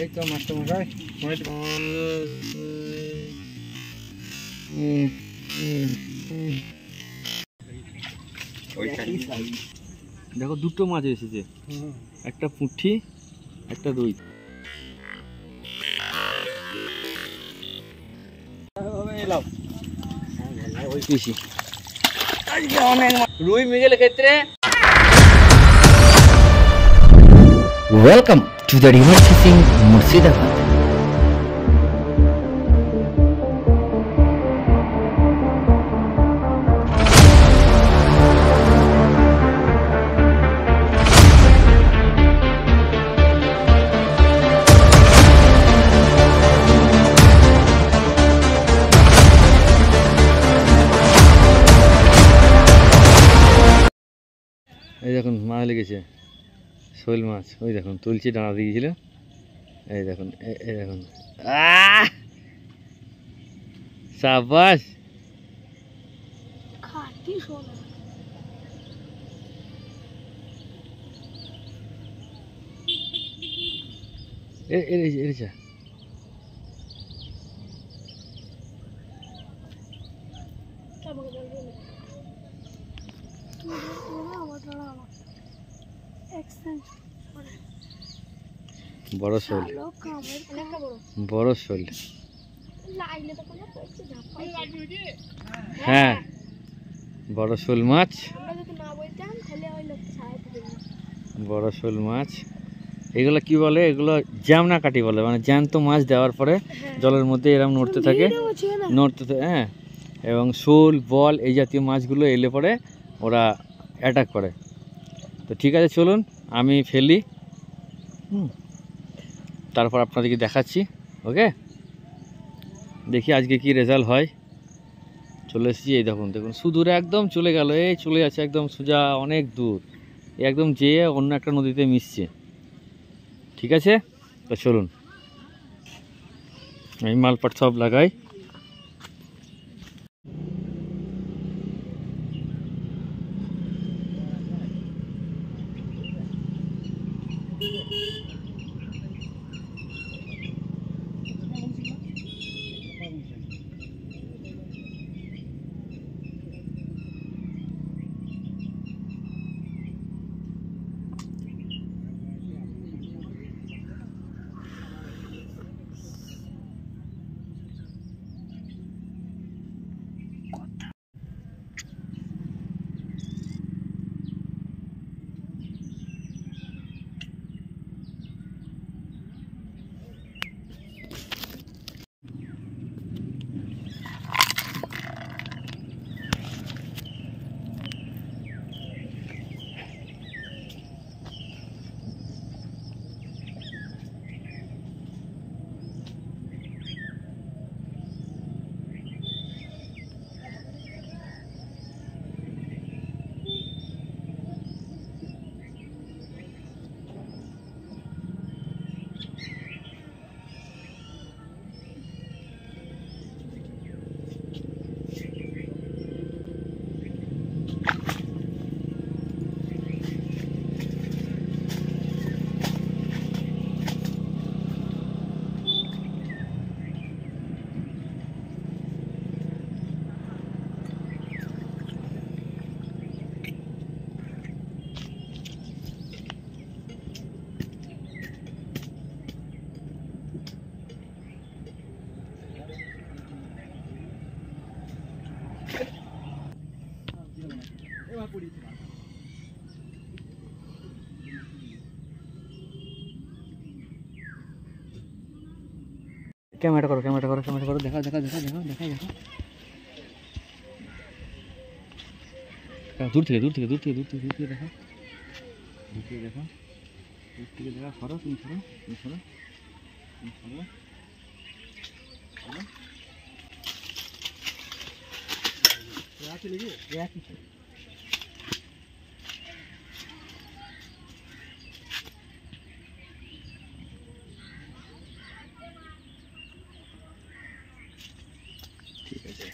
এই তো মাস্টার মশাই দেখো দুটো মাছ এসেছে, একটা পুঁটি একটা রুই। রুই মৃগেল ক্ষেত্রে Welcome to the River Fishing Murshidabad. এই দেখুন মাছ লেগেছে, শোল মাছ। ওই দেখুন তুলছি, ডানা দিয়েছিল। এই দেখুন, এই দেখুন, সাবাস। এরেছা বড় শোল, বড় শোল। হ্যাঁ, বড় শোল মাছ, বড় শোল মাছ। এগুলো কি বলে? এগুলো জ্যামনা কাটি বলে, মানে জ্যান্ত মাছ দেওয়ার পরে জলের মধ্যে এরকম নড়তে থাকে, হ্যাঁ। এবং শোল, বল এই জাতীয় মাছগুলো এলে পরে ওরা অ্যাটাক করে। তো ঠিক আছে, চলুন আমি ফেলি, তারপর আপনাদেরকে দেখাচ্ছি। ওকে, দেখি আজকে কি রেজাল্ট হয়। চলে এসেছি, এই দেখুন দেখুন, সুদূরে একদম চলে গেল, এই চলে যাচ্ছে একদম সোজা অনেক দূর, একদম যেয়ে অন্য একটা নদীতে মিশছে। ঠিক আছে, তো চলুন আমি মালপাট সব লাগাই। ক্যামেরা করো, ক্যামেরা করো, ক্যামেরা করো, দেখা দেখা দেখা দেখা দেখা দেখা দূর থেকে দূর থেকে দূর থেকে দূর থেকে দূর থেকে দেখা, দূর থেকে দেখা, দূর থেকে দেখা। সরো, তুমি সরো, তুমি সরো, তুমি সরো, ঠিক আছে,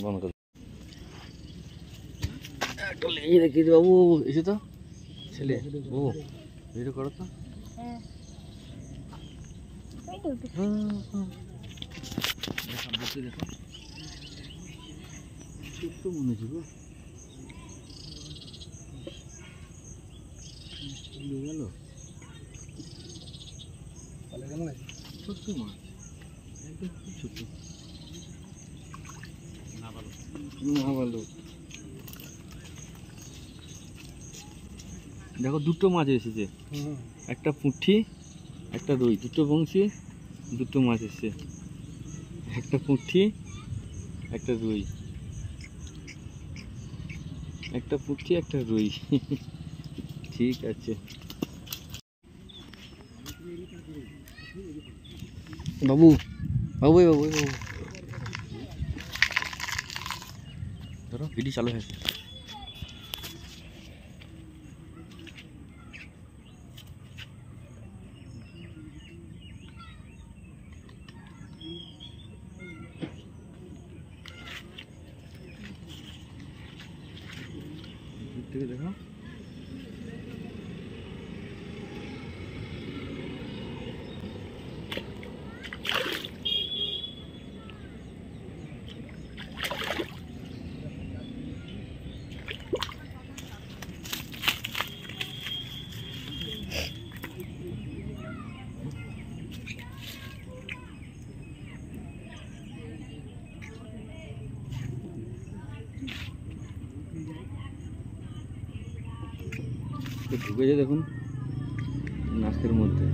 বন্ধ করো। একটা লেগে রেখে বাবু, এসে তো ছেলে, ও ভিডিও করো তো। দেখো ছোট্ট মনে হচ্ছে গো, গেল ছোট্ট মাছ, একদম খুব ছোট্ট, না ভালো। দেখো দুটো মাছ এসেছে, একটা পুঁটি একটা রুই, দুটো বংশী, দুটো মাছ এসছে, একটা পুঁটি একটা রুই, একটা পুঁটি একটা রুই। ঠিক আছে বাবু, বাবু বাবু বাবু ধরো, ভিডিও চালু হয়েছে। দেখো ঢুকেছে দেখুন নাকের মধ্যে।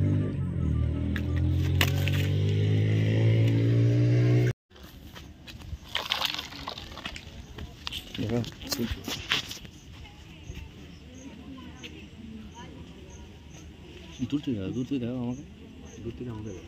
দেখো দূর থেকে দেখো, দূর থেকে দেখো আমাকে, দূর থেকে আমাকে দেখো।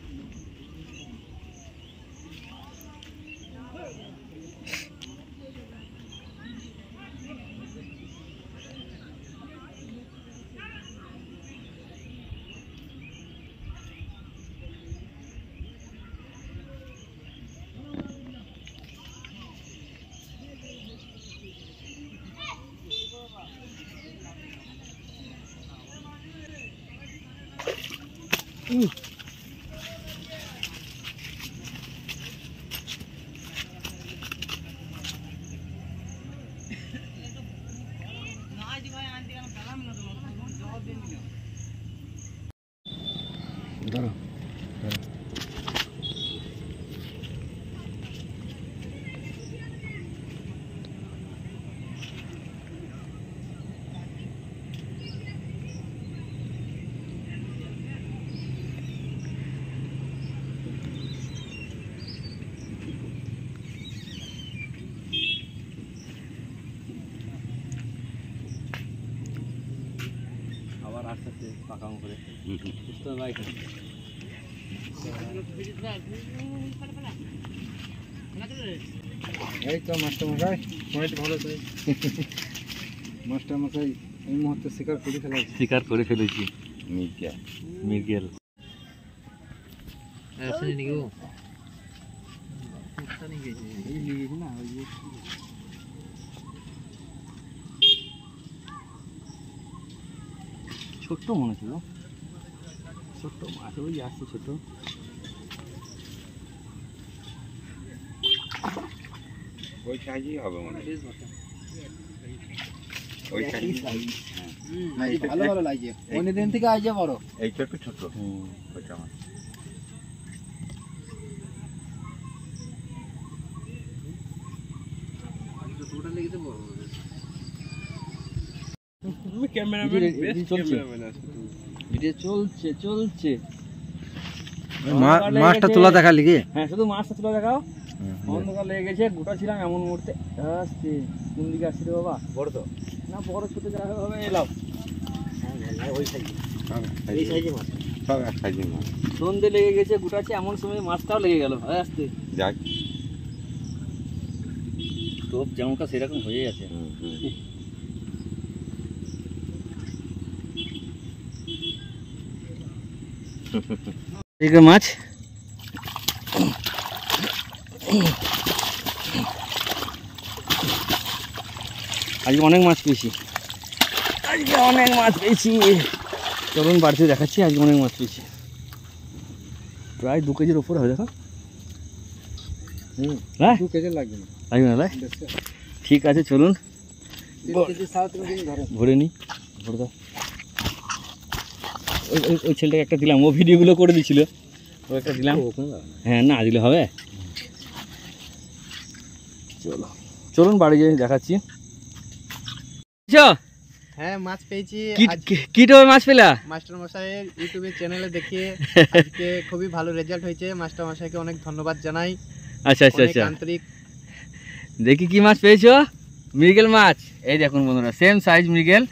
ধরো আবার আস্তে আস্তে পাকাম করে বুঝতে হবে এখানে। এই তো মাস্টারমশাই, অনেক ভালো তাই মাস্টারমশাই এই মুহূর্তে শিকার করে ফেলেছি। শিকার করে ফেলেছি মৃগেল। ছোট্ট মনে ছিল, ছোট্ট মাছ ওই আসছে ছোট। ওই সাইজই হবে মনে হয়, ওই সাইজ ভালো ভালো লাগছে। অনেক দিন থেকে আইছে বড়, এইটা একটু ছোট ওইটা মাছ। চলছে চলছে, মাছটা তোলা দেখা লিখে। হ্যাঁ শুধু মাছটা তোলা দেখাও। অন্ধকার লেগে গেছে, গোটা ছিলাম এমন মুহূর্তে আসছে। কোন দিকে আসছে রে বাবা? বড় তো না, বড় ছোট যা হবে এলাম। ওই সাইজে, এই সাইজে মাছ, সব এক সাইজের মাছ। সন্ধে লেগে গেছে, গোটাচ্ছে এমন সময় মাছটাও লেগে গেল আসতে। যাক টোপ যেমনটা সেরকম হয়ে গেছে। ঠিক মাছ আজকে অনেক মাছ পেয়েছি, আজকে অনেক মাছ পেয়েছি। চলুন বাড়িতে দেখাচ্ছি, আজকে অনেক মাছ পেয়েছি। প্রায় 2 কেজির উপরে হয় দেখো। হ্যাঁ 2 কেজি লাগবে না, লাগবে না তাই? ঠিক আছে চলুন 3 কেজি 3.5 কেজি ধরো। ভরে নিই, ভরে দাও। ওই ছেলেটাকে একটা দিলাম, ও ভিডিওগুলো করে দিচ্ছিল, ও একটা দিলাম। হ্যাঁ না দিলে হবে। চলো চলুন বাড়ি গিয়ে দেখাচ্ছি। হ্যাঁ মাছ পেয়েছি। কি টাইপের মাছ পেলা? মাস্টার মশাইয়ের ইউটিউবে চ্যানেলে দেখিয়ে আজকে খুবই ভালো রেজাল্ট হয়েছে। মাস্টার মশাইকে অনেক ধন্যবাদ জানাই। আচ্ছা আচ্ছা আচ্ছা, আন্তরিক। দেখি কি মাছ পেয়েছো? মৃগেল মাছ। এই দেখুন বন্ধুরা, সেম সাইজ মৃগেল।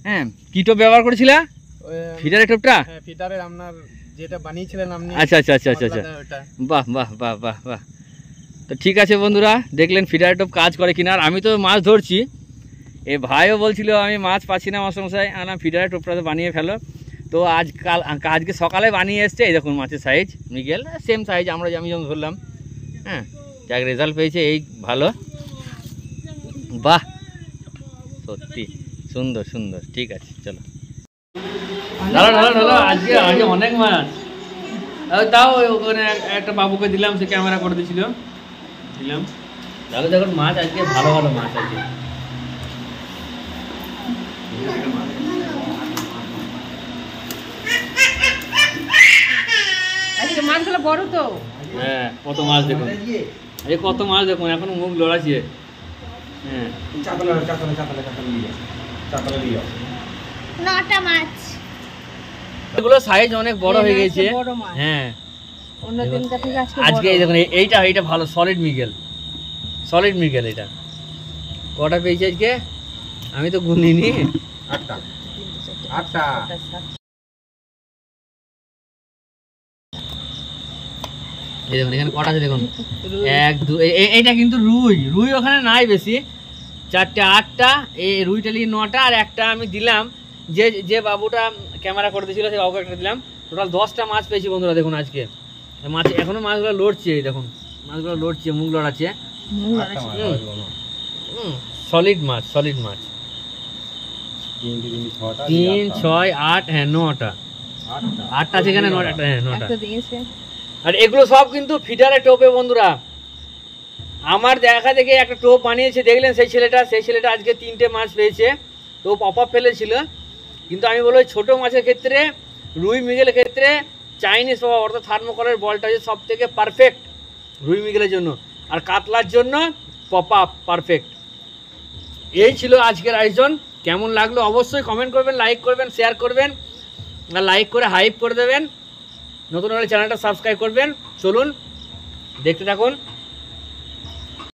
হ্যাঁ কি টোপ ব্যবহার করেছিলা? ফিডারের টোপটা? হ্যাঁ ফিডারের আপনার যেটা বানিয়েছিলেন আপনি। আচ্ছা আচ্ছা আচ্ছা আচ্ছা, বাহ বাহ বাহ বাহ বাহ। তো ঠিক আছে বন্ধুরা, দেখলেন ফিডারের টোপ কাজ করে কিনা। আর আমি তো মাছ ধরছি, এ ভাইও বলছিল আমি মাছ পাচ্ছি না মাস্টারমশাই, আনা ফিডারের টোপটা তো বানিয়ে ফেলো। তো আজকে সকালে বানিয়ে এসছে। এই দেখুন মাছের সাইজ মৃগেল, সেম সাইজ আমি যেমন ধরলাম। হ্যাঁ যাক রেজাল্ট পেয়েছে এই ভালো। বাহ সত্যি সুন্দর সুন্দর। ঠিক আছে চলো ঢালো ঢালো ঢালো। আজকে অনেক মাছ। তাও ওখানে একটা বাবুকে দিলাম, সে ক্যামেরা করে দিয়েছিল, দিলাম। তাহলে দেখুন মাছ আজকে ভালো ভালো মাছ আছে। মাছগুলো বড় তো। হ্যাঁ কত মাছ দেখুন, এই কত মাছ দেখুন, এখনো মুখ লড়াচ্ছে। হ্যাঁ নটা মাছ। এগুলো সাইজ অনেক বড় হয়ে গেছে। বড় মাছ। হ্যাঁ অন্য দিনকার থেকে আজকে এই দেখুন এইটা ভালো সলিড মৃগেল, সলিড মৃগেল। এটা কটা পেয়েছে আজকে? আমি তো গুনিনি। 8টা। এই দেখুন এখানে কটা আছে দেখুন, 1 2। এইটা কিন্তু রুই ওখানে নাই বেশি, 4টে 8টা। এই রুইটা নিয়ে 9টা, আর একটা আমি দিলাম যে বাবুটা ক্যামেরা করে দিয়েছিল, সেই বাবুকে একটা দিলাম। টোটাল 10টা মাছ পেয়েছি বন্ধুরা। দেখুন আজকে মাছ এখনো মাছগুলো লড়ছে। এই দেখুন মাছগুলো লড়ছে, মুখ লড়াচ্ছে। সলিড মাছ, সলিড মাছ। 3 6 8, হ্যাঁ 9টা। 8টা আছে এখানে, 9টা। হ্যাঁ 9টা। আর এগুলো সব কিন্তু ফিডারে টোপে বন্ধুরা। আমার দেখা দেখে একটা টোপ বানিয়েছে, দেখলেন সেই ছেলেটা আজকে 3টে মাছ পেয়েছে। টোপ অফ ফেলেছিল, কিন্তু আমি বলবো ছোটো মাছের ক্ষেত্রে, রুই মৃগেলের ক্ষেত্রে চাইনিজ পাওয়া অর্থাৎ থার্মোকলের বলটা হচ্ছে সব থেকে পারফেক্ট রুই মৃগেলের জন্য। আর কাতলার জন্য পপ আপ পারফেক্ট। এই ছিল আজকের আয়োজন। কেমন লাগলো অবশ্যই কমেন্ট করবেন, লাইক করবেন, শেয়ার করবেন, আর লাইক করে হাইপ করে দেবেন। নতুন হলে চ্যানেলটা সাবস্ক্রাইব করবেন। চলুন দেখতে থাকুন।